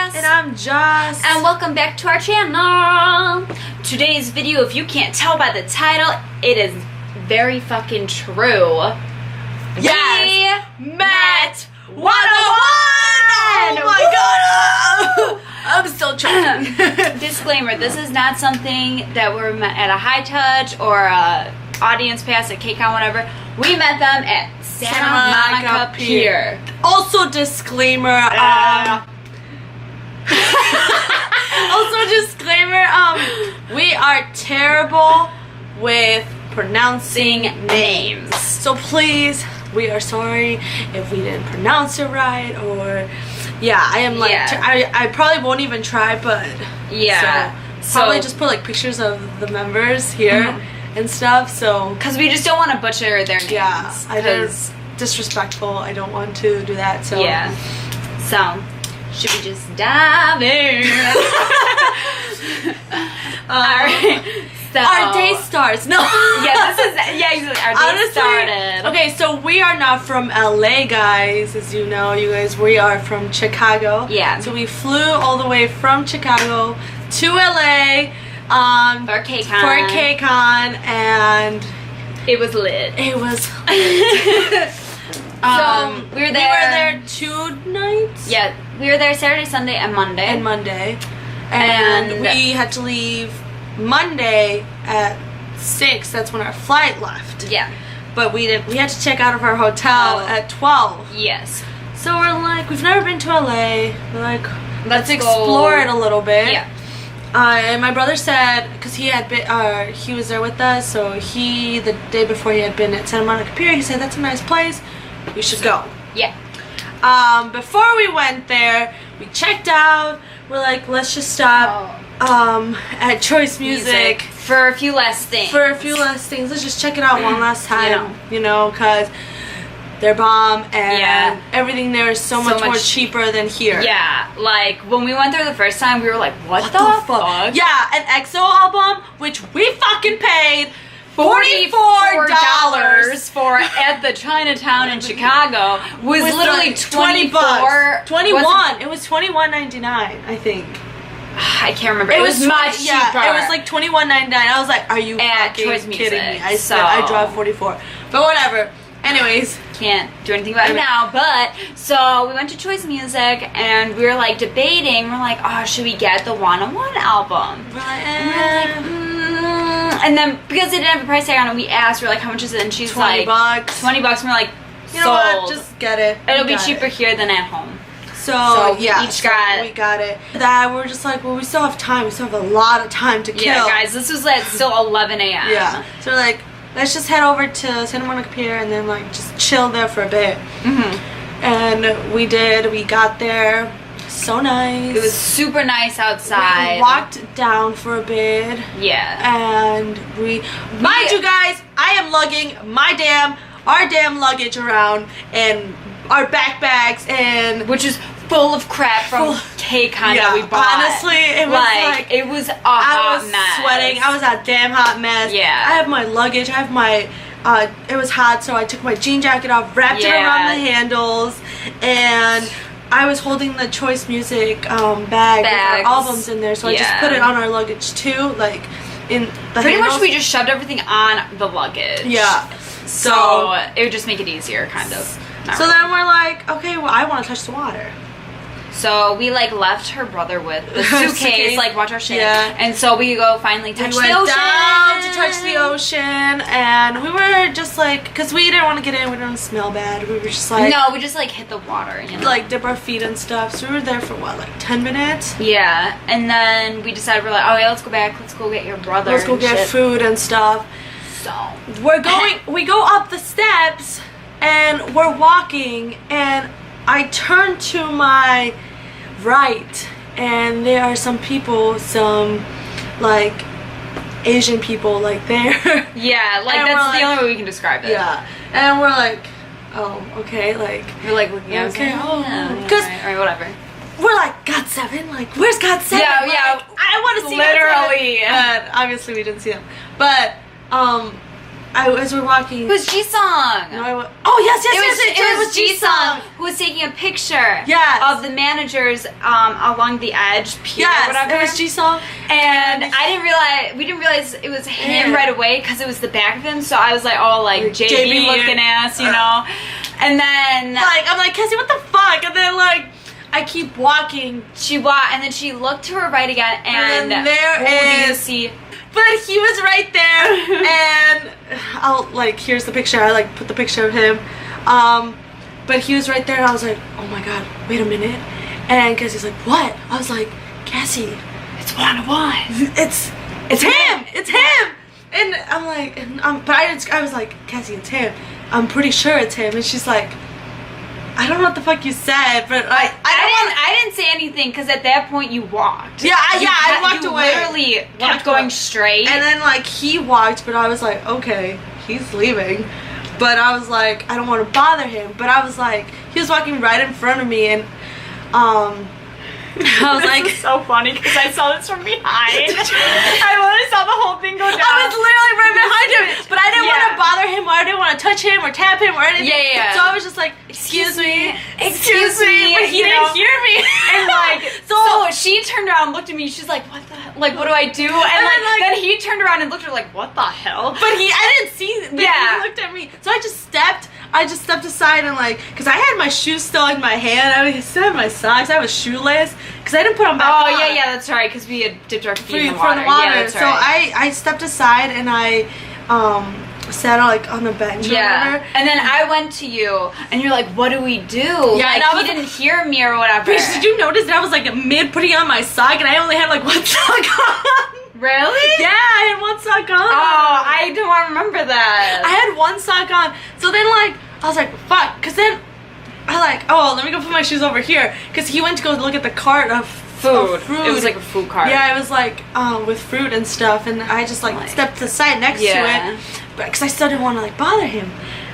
Jess. And I'm Joss. And welcome back to our channel. Today's video, if you can't tell by the title, it is very fucking true. Yes. We met 101! Oh my god! I'm still trying. Disclaimer, this is not something that we're met at a high touch or a audience pass at KCON, whatever. We met them at Santa Monica Pier. Also, disclaimer. We are terrible with pronouncing names. So please, we are sorry if we didn't pronounce it right, or I am like I probably won't even try, but so probably just put like pictures of the members here and stuff. So because we just don't want to butcher their names. Yeah, it's disrespectful. I don't want to do that. So so should we just dive in? Alright. So our day starts. No. Exactly. Our day started. Okay, so we are not from LA, guys. As you know, we are from Chicago. Yeah. So we flew all the way from Chicago to LA for KCON. And it was lit. It was so we were there 2 nights. Yeah, we were there Saturday, Sunday, and Monday. And we had to leave Monday at 6. That's when our flight left. Yeah. But we had to check out of our hotel at 12. Yes. So we're like, we've never been to LA. We're like, let's go explore it a little bit. Yeah. And my brother said, because he had been, he was there with us, so the day before he had been at Santa Monica Pier, he said, that's a nice place. We should go. Yeah. Before we went there, we checked out. We're like, let's just stop at Choice Music for a few last things. Let's just check it out one last time, because they're bomb and everything there is so much more cheaper than here. Yeah, like when we went there the first time, we were like, what the fuck? Yeah, an EXO album, which we fucking paid $44 for at the Chinatown in Chicago was literally 20 bucks. 21. It was $21.99, I think. I can't remember. It was much cheaper. Yeah, it was like $21.99. I was like, are you fucking kidding me? I said I drive 44. But whatever. Anyways, can't do anything about it now. But so we went to Choice Music and we were like debating. We're like, oh, should we get the 101 album? And we're like, and then because they didn't have a price tag on it, we asked. We're like, how much is it? And she's like, $20. $20. And we're like, you know what? Just get it. It'll be cheaper here than at home. So we got it. That we're just like, well, we still have time. We still have a lot of time to kill. Yeah, guys, this was at still 11 a.m. Yeah. So we're like, let's just head over to Santa Monica Pier and then like just chill there for a bit. And we did. We got there. So nice. It was super nice outside. We walked down for a bit. Yeah. And mind you guys, I am lugging our damn luggage around and our backpacks and which is full of crap from KCON that we bought. Honestly, it was like it was a hot mess. I was sweating. I was a damn hot mess. Yeah. I have my luggage. I have my it was hot, so I took my jean jacket off, wrapped it around the handles, and I was holding the Choice Music bag with our albums in there, so I just put it on our luggage too, like in the Pretty handles. much we just shoved everything on the luggage. Yeah. So it would just make it easier, kind of. So then we're like, okay, well, I want to touch the water. So we like left her brother with the suitcase, like watch our shit. Yeah. And so we go finally touch the ocean. We went down to touch the ocean, and we were just like, because we didn't want to get in, we didn't want to smell bad. We were just like, no, we just like hit the water, like dip our feet and stuff. So we were there for what, like 10 minutes? Yeah. And then we decided, we're like, oh yeah, let's go back. Let's go get your brother. Let's go get food and stuff. So we go up the steps, and we're walking, and I turn to my right, and there are some people, some like Asian people, like there. Yeah, like that's the only way we can describe it. Yeah, and we're like, oh, okay, like we're like looking at okay, because alright, whatever. We're like, GOT7, like where's GOT7? Yeah, like, yeah. I want to see literally. And obviously we didn't see them, but as we're walking. It was Jisung. No, it was Jisung who was taking a picture of the managers along the edge, Pier or whatever. It was Jisung. And we didn't realize it was him right away because it was the back of him. So I was like, oh, like JB looking ass, you know. And then I'm like, Cassie, what the fuck? And then like I keep walking. She walked, and then she looked to her right again, and there is. See? But he was right there, and I'll like here's the picture. I like put the picture of him, but he was right there, and I was like, oh my god, wait a minute. And Cassie's like, what? I was like, Cassie, it's 101. It's him. It's him. And I'm like, but I was like, Cassie, it's him. I'm pretty sure it's him. And she's like, I don't know what the fuck you said, but I didn't say anything because at that point you walked. I walked away. You literally kept going straight. And then like he walked, but I was like, okay, he's leaving. But I was like, I don't want to bother him. But I was like, he was walking right in front of me, and I was like, this is so funny because I saw this from behind. I literally saw the whole thing go down. I was literally right behind him, but I didn't want to bother him, or I didn't want to touch him or tap him or anything. So I was just like, excuse me, but he didn't hear me. And like, so she turned around and looked at me. She's like, what the hell? Like, what do I do? And then he turned around and looked at her like, what the hell? But I didn't see that he looked at me. So I just stepped aside and like, because I had my shoes still in my hand. I still had my socks. I was shoeless because I didn't put them back on. Oh, yeah, that's right, because we had dipped our feet in the water. water. Yeah, that's so right. I stepped aside and I sat like on the bench or whatever. And then I went to you and you're like, what do we do? Yeah, like, he didn't hear me or whatever. Bitch, did you notice that I was like mid putting on my sock and I only had like one sock on? Really? Yeah, I had one sock on. Oh, I don't remember that. I had one sock on. So then like, I was like, fuck. Because then I like, oh, let me go put my shoes over here. Because he went to go look at the cart of food. It was like a food cart. Yeah, it was like with fruit and stuff. And I just like stepped to the side next to it. Because I still didn't want to like bother him.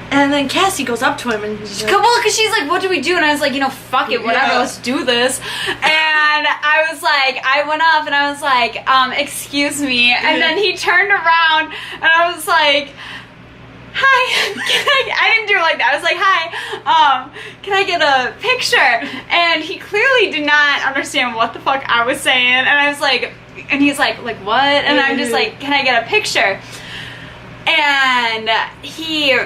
And then Cassie goes up to him and she's like, well, because she's like, what do we do? And I was like, fuck it, whatever, let's do this. And I was like, I went up and I was like, excuse me. And then he turned around and I was like, hi. I didn't do it like that. I was like, hi, can I get a picture? And he clearly did not understand what the fuck I was saying. And I was like, and he's like what? And I'm just like, can I get a picture? And he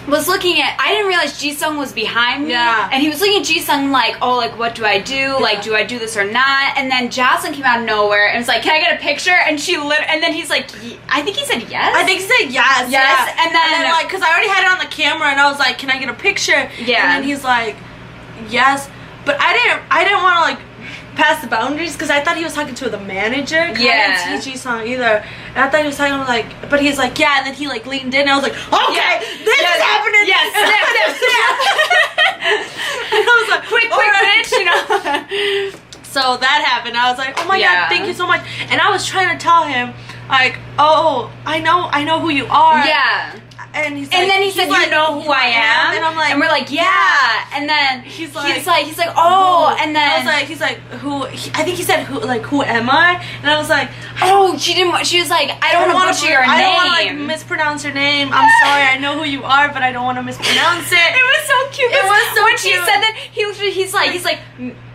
was looking at, I didn't realize Jisung was behind me. And he was looking at Jisung like, oh, like, what do I do? Like, do I do this or not? And then Jocelyn came out of nowhere and was like, can I get a picture? And and then he's like, I think he said yes. I think he said yes. Yes. And then like, because I already had it on the camera and I was like, can I get a picture? Yeah. And then he's like, yes. But I didn't want to like past the boundaries because I thought he was talking to the manager. I didn't see Jisung either. And I thought he was talking like, but he's like, yeah, and then he like leaned in and I was like, okay, this is happening. Yes, snap. And I was like, quick, bitch, So that happened. I was like, oh my god, thank you so much. And I was trying to tell him, like, oh, I know who you are. Yeah. And he's like, and then he said, you know who I am? And I'm like, and we're like, yeah. And then he's like, oh, and then I was like, he's like, who? I think he said, who am I? And I was like, oh, she didn't. She was like, I don't want to butcher your name. I don't want to like mispronounce your name. I'm sorry. I know who you are, but I don't want to mispronounce it. It was so cute. It was so when cute. she said that, he's like,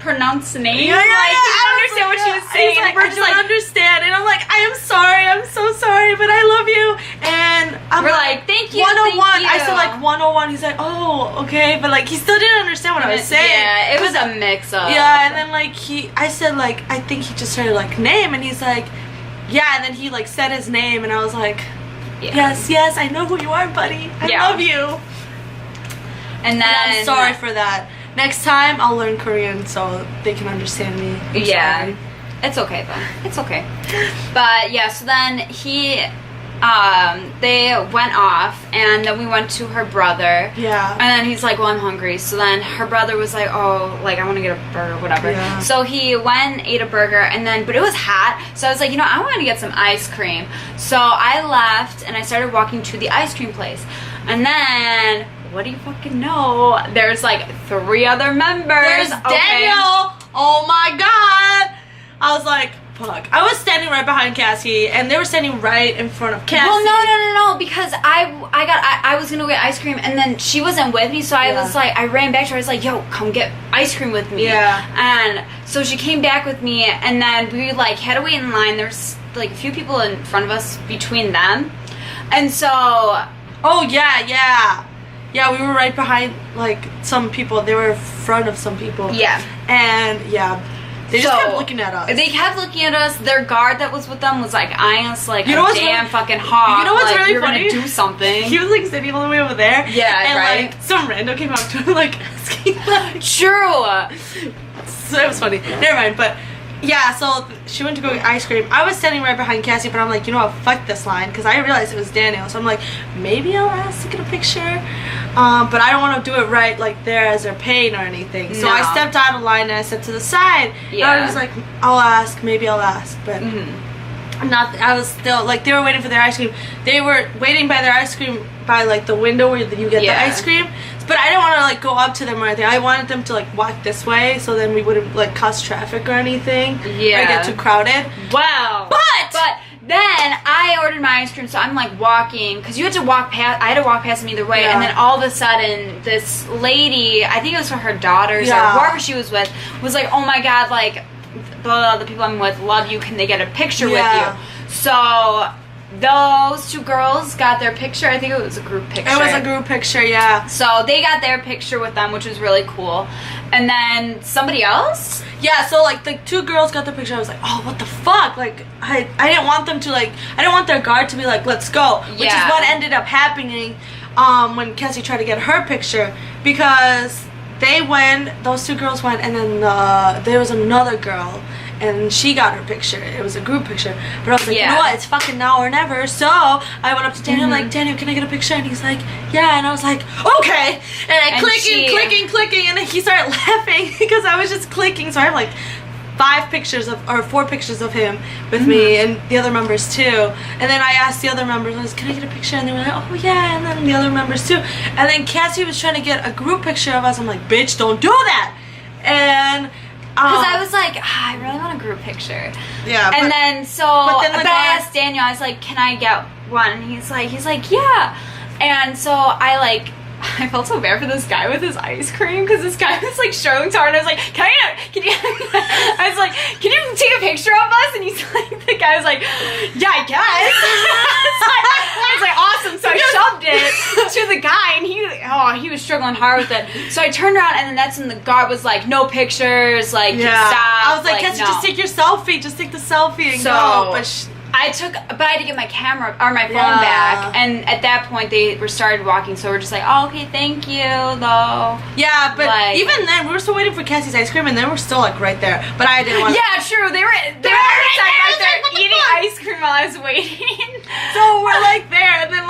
pronounce the name. Yeah, like, he didn't understand what she was saying. Like, I don't understand. And I'm like, I am sorry. I'm so sorry, but I love you. And we're like, thank you. 101. Thank you. I said like 101. He's like, oh, okay, but like he still didn't understand what I was saying. Yeah, it was a mix up. Yeah, and then like I said like, I think he just started like name, and he's like, yeah, and then he like said his name, and I was like, yes, I know who you are, buddy. I love you. And then I'm sorry for that. Next time I'll learn Korean so they can understand me. I'm sorry. It's okay though. It's okay. But yeah, so then they went off, and then we went to her brother. Yeah. And then he's like, well, I'm hungry. So then her brother was like, oh, like, I want to get a burger, whatever. Yeah. So he went and ate a burger, and then, but it was hot. So I was like, I want to get some ice cream. So I left, and I started walking to the ice cream place. And then, what do you fucking know? There's like 3 other members. There's Daniel. Oh my god. I was like, fuck. I was standing right behind Cassie, and they were standing right in front of Cassie. Well, no, because I was gonna get ice cream, and then she wasn't with me, so I was like, I ran back to her. I was like, yo, come get ice cream with me. Yeah. And so she came back with me, and then we like had to wait in line. There's like a few people in front of us between them, and so. Oh yeah, we were right behind like some people. They were in front of some people. Yeah. And yeah. They just kept looking at us. They kept looking at us. Their guard that was with them was like eyeing us like damn fucking hawk. You know what's like, really you're funny? You're gonna do something. He was like sitting all the way over there. Yeah, and right. like some rando came up to him like asking. Like, True. So it was funny. Never mind. But yeah, so she went to go get ice cream. I was standing right behind Cassie, but I'm like, you know what? Fuck this line, because I realized it was Daniel. So I'm like, maybe I'll ask to get a picture. But I don't want to do it right like there as they're paying or anything. So I stepped out of line and I stepped to the side. Yeah. And I was like, I'll ask, maybe I'll ask, but not. I was still like they were waiting for their ice cream. They were waiting by their ice cream by like the window where you get the ice cream. But I didn't want to like go up to them or anything. I wanted them to like walk this way, so then we wouldn't like cause traffic or anything. Yeah. Or get too crowded. Wow. But then I ordered my ice cream, so I'm like walking, because you had to walk past. I had to walk past them either way, and then all of a sudden, this lady, I think it was for her daughters or whoever she was with, was like, "Oh my god, like the people I'm with love you. Can they get a picture with you?" So those two girls got their picture. I think it was a group picture. It was a group picture, yeah. So they got their picture with them, which was really cool. And then somebody else? Yeah, so like the two girls got the picture. I was like, oh, what the fuck? Like, I didn't want them to like, I didn't want their guard to be like, let's go. Which is what ended up happening when Cassie tried to get her picture. Because they went, those two girls went, and then there was another girl. And she got her picture. It was a group picture. But I was like, you know what? It's fucking now or never. So I went up to Daniel, like, Daniel, can I get a picture? And he's like, yeah. And I was like, okay. And I clicking. And then he started laughing because I was just clicking. So I have like 4 pictures of him with me and the other members too. And then I asked the other members, I was, can I get a picture? And they were like, oh yeah. And then the other members too. And then Cassie was trying to get a group picture of us. I'm like, bitch, don't do that. And because I was like, I really want a group picture. Yeah. And then I asked Daniel, I was like, can I get one? And he's like, yeah. And so I felt so bad for this guy with his ice cream, because this guy was like struggling so hard. I was like, can you I was like, can you take a picture of us? And he's like, the guy was like, yeah, I guess. I was like, awesome. So I shoved it to the guy, and he was struggling hard with it. So I turned around, and then that's when the guard was like, no pictures, like, stop. I was like, Cassie, no. just take your selfie, just take the selfie and go. But I had to get my camera or my phone back, and at that point they started walking, so we're just like, oh, okay, thank you, though. Yeah, but even then we were still waiting for Cassie's ice cream, and then we're still like right there. But I didn't want. Yeah, true. They were right there eating ice cream while I was waiting. So we're like there, and then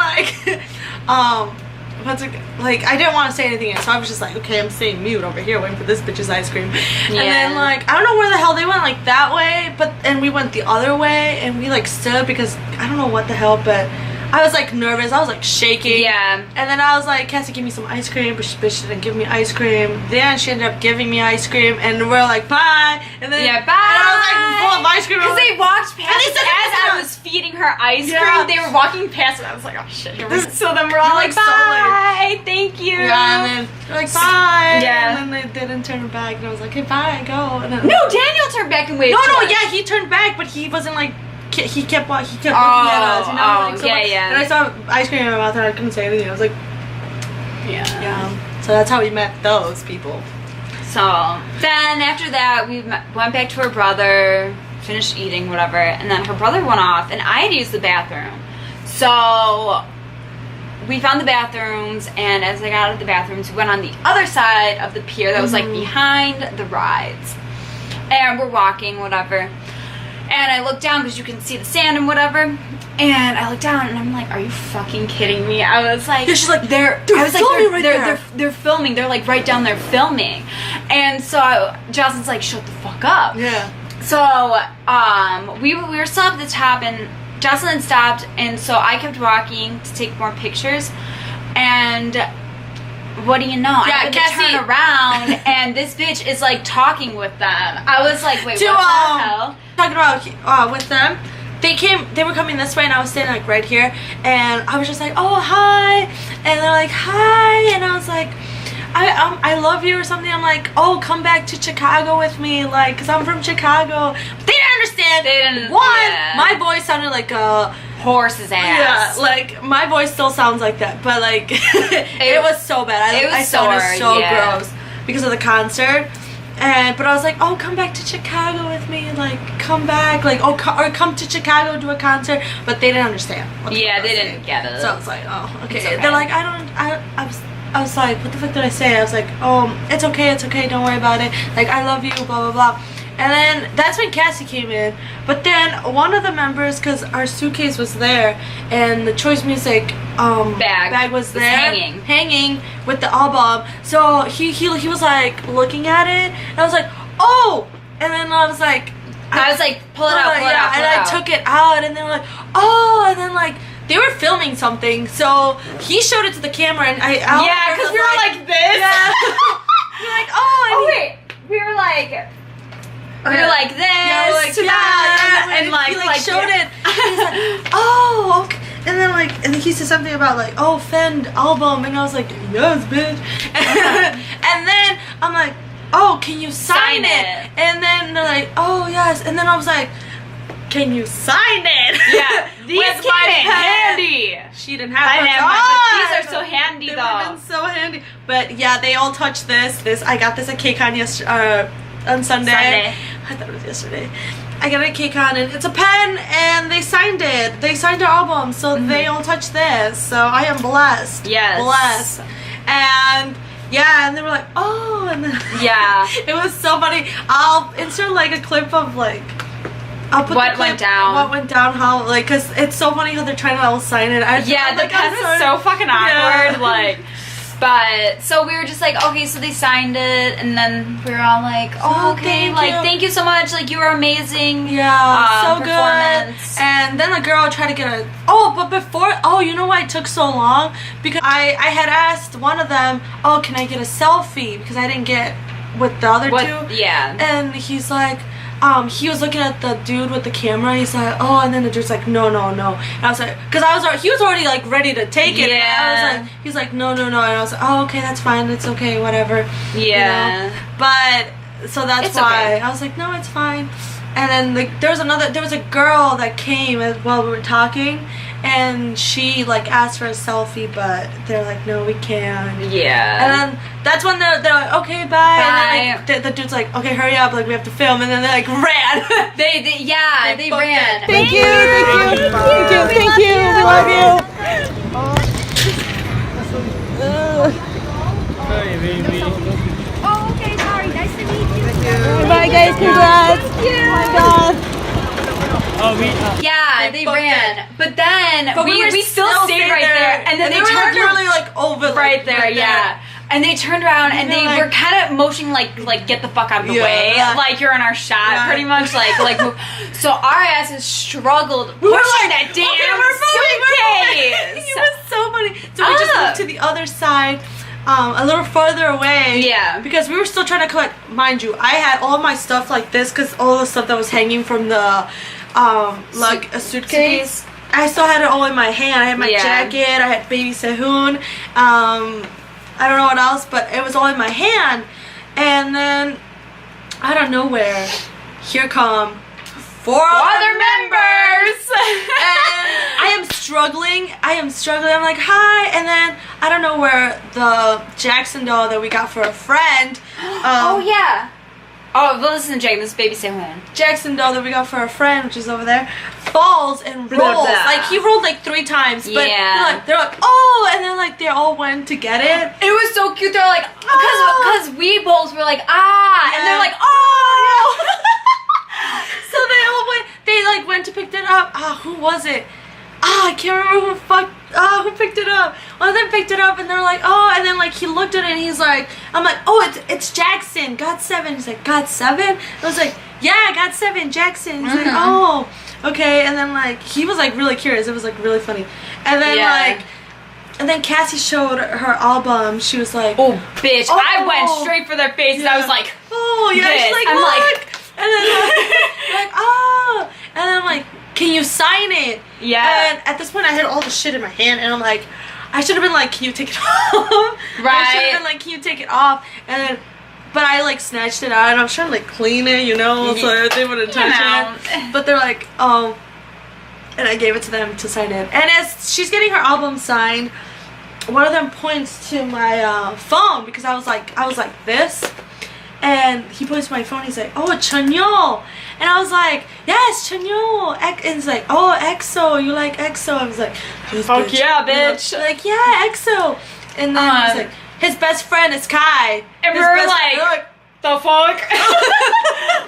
I didn't want to say anything, so I was just like, okay, I'm staying mute over here waiting for this bitch's ice cream. Yeah. And then I don't know where the hell they went like that way, and we went the other way, and we like stood because I don't know what the hell, but I was like nervous. I was like shaking. Yeah. And then I was like, Cassie, give me some ice cream, but she didn't give me ice cream. Then she ended up giving me ice cream, and we're like, bye. And then bye. And I was like full of ice cream. Because they walked past us as I was feeding her ice cream. They were walking past us. I was like, oh shit. So then we're all like, bye, thank you. Yeah, and then they're like, bye. Yeah. And then they didn't turn back, and I was like, hey, bye, go. And then, no, Daniel turned back and waved. Yeah, he turned back, but he wasn't like. He kept looking at us, you know? And I saw ice cream in my mouth, and I couldn't say anything. I was like, yeah. So that's how we met those people. So then after that, we went back to her brother, finished eating, whatever, and then her brother went off, and I had to use the bathroom. So we found the bathrooms, and as I got out of the bathrooms, we went on the other side of the pier that was like behind the rides. And we're walking, whatever. And I look down because you can see the sand and whatever. And I look down and I'm like, are you fucking kidding me? I was like, she's like, they're filming. They're like right down there filming. And so Jocelyn's like, shut the fuck up. Yeah. So we were still up at the top, and Jocelyn stopped, and so I kept walking to take more pictures. And what do you know? Yeah, I had to Cassie- turn around, and this bitch is like talking with them. I was like, wait, To, what the hell? Talking about with them. They were coming this way, and I was standing like right here, and I was just like, oh, hi, and they're like, hi, and I was like, I love you or something. I'm like, oh, come back to Chicago with me, like, because I'm from Chicago. But they didn't understand. They didn't. One, Yeah. my voice sounded like a Horse's ass. yeah, like my voice still sounds like that, but like it was so bad. I sounded sore, so yeah. gross because of the concert. But I was like, oh, come back to Chicago with me, like come back, like or come to Chicago do a concert. But they didn't understand. What the Yeah, fuck I they was didn't saying. get it. So I was like, oh, okay. It's okay. They're like, I was like, what the fuck did I say? I was like, oh, it's okay, don't worry about it. Like, I love you, blah, blah, blah. And then that's when Cassie came in. But then one of the members, because our suitcase was there, and the Choice Music bag was there. Hanging with the album. So he was like looking at it, and I was like, oh! And then I was like, pull it out, pull it out. And I took it out, and they were like, oh! And then like, they were filming something, so he showed it to the camera, and yeah, because we were like this. Yeah. You're like, oh, and wait, we were like this, yeah, we're like, to yeah, that, and and like he showed it. And he's like, oh, okay. And then like, and he said something about like, oh, Fend album, and I was like, yes, bitch. And then I'm like, oh, can you sign it? And then they're like, oh, yes. And then I was like, can you sign it? Yeah, these With came my in pen. handy. She didn't have I hers have on. mine, but these are so handy They though. would've been so handy. But yeah, they all touched this. I got this at KCON on Sunday. I thought it was yesterday. I got it at KCON, and it's a pen, and they signed it. They signed our album, so they all touched this. So I am blessed. Yes. Blessed. And yeah, and they were like, oh, and then Yeah. it was so funny. I'll insert like a clip of like. I'll put What the clip, went down. What went down, how, like, because it's so funny how they're trying to all sign it. Yeah, the pen was so fucking awkward, like, but, so we were just like, okay, so they signed it, and then we were all like, oh, okay, thank you so much, like, you were amazing. Yeah, so good. Performance. And then the girl tried to get a, but before, you know why it took so long? Because I had asked one of them, oh, can I get a selfie? Because I didn't get with the other two. Yeah. And he's like, he was looking at the dude with the camera. He's like, oh, and then the dude's like, no. And I was like, because he was already like ready to take it. Yeah. And I was like, he's like, no. And I was like, oh, okay, that's fine. It's okay, whatever. Yeah. You know? But so that's It's why okay. I was like, no, it's fine. And then there was a girl that came while we were talking, and she like asked for a selfie, but they're like, no, we can't. Yeah. And then that's when they're like, okay, bye. And then like, the dude's like, okay, hurry up, like we have to film, and then they like ran. They booked ran. it. Thank you. We love you. Hi, baby. Oh, okay, sorry. Nice to meet you. Bye, guys. Congrats. Thank you. Oh my God. Oh, Yeah, they booked ran. But then But we still stayed right there. And then they were like, turned literally like over right there, yeah. And they turned around and they like- were kind of motioning like get the fuck out of the Yeah. way, like you're in our shot, Yeah. pretty much like move. So our asses struggled We were pushing like, that damn okay, we're moving. suitcase. It was so funny. So we just Ah. moved to the other side, a little further away. Yeah. Because we were still trying to collect. Mind you, I had all my stuff like this because all the stuff that was hanging from the, like a suitcase. I still had it all in my hand. I had my Yeah. jacket. I had baby Sehun. I don't know what else, but it was all in my hand. And then, out of nowhere, here come four Other members. and I am struggling. I'm like, hi. And then I don't know where the Jackson doll that we got for a friend. Oh yeah. Oh, well, listen, Jake. This is baby Sehun. Jackson doll that we got for a friend, which is over there, falls and Blah, rolls. blah. Like he rolled like 3 times. But Yeah. they're like, oh, and then like they all went to get it. It was so cute. They're like, Oh. because we both were like, ah, and they're Yeah. like, oh. So they all went. They like went to pick it up. Who was it? I can't remember who picked it up. One of them picked it up, and they're like, oh, and then like he looked at it, and he's like, I'm like, oh, it's Jackson, got 7. He's like, got 7. I was like, yeah, I got 7, Jackson. He's like, oh, okay, and then like he was like really curious. It was like really funny, and then Yeah. like and then Cassie showed her album. She was like, Oh, bitch. Oh. I went straight for their faces. I was like, oh yeah, this. she's like, I'm look. like- and then like, oh, and then I'm like, can you sign it? yeah. And at this point, I had all the shit in my hand, and I'm like, I should have been like, can you take it off? Right. I should have been like, can you take it off? And then, but I like snatched it out, and I was trying to like clean it, you know, so they wouldn't touch it. But they're like, oh. And I gave it to them to sign it. And as she's getting her album signed, one of them points to my phone because I was like this, and he points to my phone. He's like, "Oh, Chanyeol," and I was like, "Yes, Chanyeol." And he's like, "Oh, EXO, you like EXO?" I was like, yes, Fuck bitch. yeah, You know, bitch. like, yeah, EXO. And then he's like, his best friend is Kai. And His we were best like, friend- the fuck?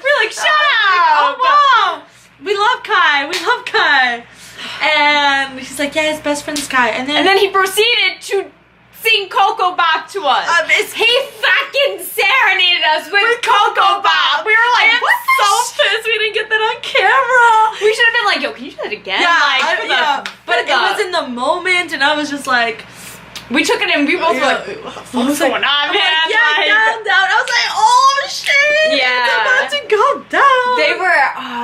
We're like, shut up. Oh wow, we love Kai. We love Kai. And he's like, yeah, his best friend's Kai. And And then he proceeded to sing Coco Bop to us. He fucking serenaded us with Coco Bop. We were like, I am what the so pissed we didn't get that on camera. We should have been like, yo, can you do that again? Yeah, like, but it was in the moment, and I was just like, we took it and we both were Yeah. like, wait, what the fuck's going on, I'm man? like, yeah, Like, down. I was like, oh shit, Yeah. it's about to go down.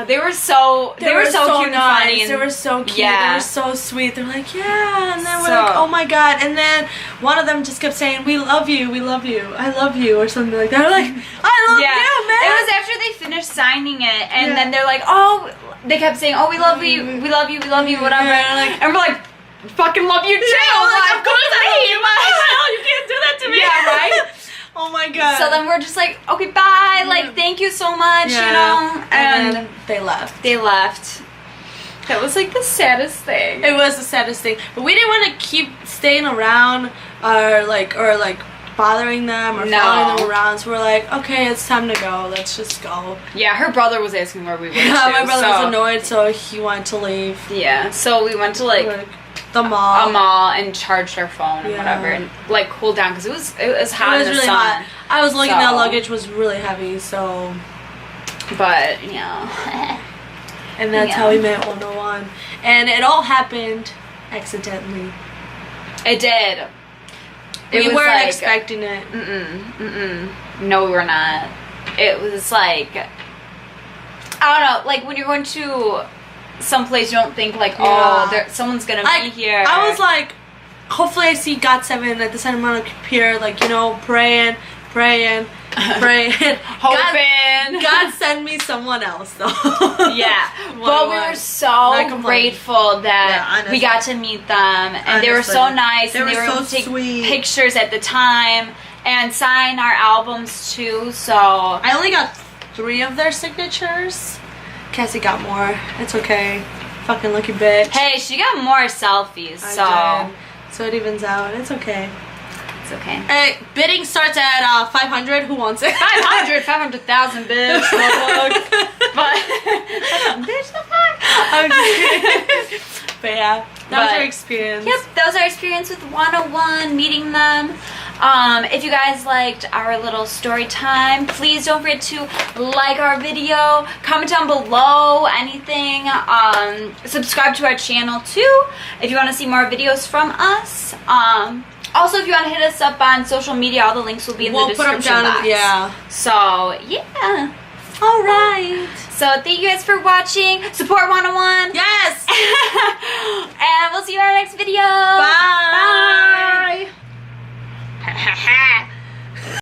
they were so cute and funny. And They were so cute. Yeah. They were so sweet. They're like, yeah, and then we're So- like, oh my god. And then one of them just kept saying, we love you, I love you, or something like that. We're like, I love you, man. It was after they finished signing it, and Yeah. then they're like, oh, they kept saying, oh, we love you, we love you, we love you, whatever. Yeah, like- and we're like, fucking love you too. Yeah, like, of course I hate you. you can't do that to me. Yeah, right? Oh my god. So then we're just like, okay, bye. Like, thank you so much, you know. and And they left. they left. That was like the saddest thing. It was the saddest thing, but we didn't want to keep staying around or like bothering them or No. following them around. So we're like, okay, it's time to go. Let's just go. Yeah, her brother was asking where we were. Yeah, too, my brother so- was annoyed, so he wanted to leave. Yeah, so we went to like The mall. a mall and charged our phone and Yeah. whatever, and like cooled down because it was hot It was in the really sun. hot. I was looking. So- That luggage was really heavy, so. But you know, And that's Yeah. how we met 101. And it all happened accidentally. it did. We was weren't like- expecting it. No, we were not. It was like, I don't know, like when you're going to some place you don't think like, Yeah. oh, someone's gonna be here. I was like, hopefully I see God7 at the Santa Monica Pier, like, you know, praying. hoping. God send me someone else, though. Yeah, but we were 101. so Not complaining. grateful that Yeah, we got to meet them, and they were so Honestly. nice, They and they were were able so to take sweet. pictures at the time and sign our albums too. So I only got 3 of their signatures. Cassie got more. It's okay. Fucking lucky bitch. hey, she got more selfies, I so did. So it evens out. It's okay. it's okay. Hey, bidding starts at 500. Who wants it? 500,000, bitch. The fuck? But bitch, the fuck? I'm just kidding. But yeah, that was But- our experience. Yep, that was our experience with 101, meeting them. If you guys liked our little story time, please don't forget to like our video, comment down below anything, subscribe to our channel too if you want to see more videos from us. Also, if you want to hit us up on social media, all the links will be in We'll the put them description down. box. Yeah. So, yeah. All right. So, thank you guys for watching. Support 101. Yes. And we'll see you in our next video. Bye. Bye.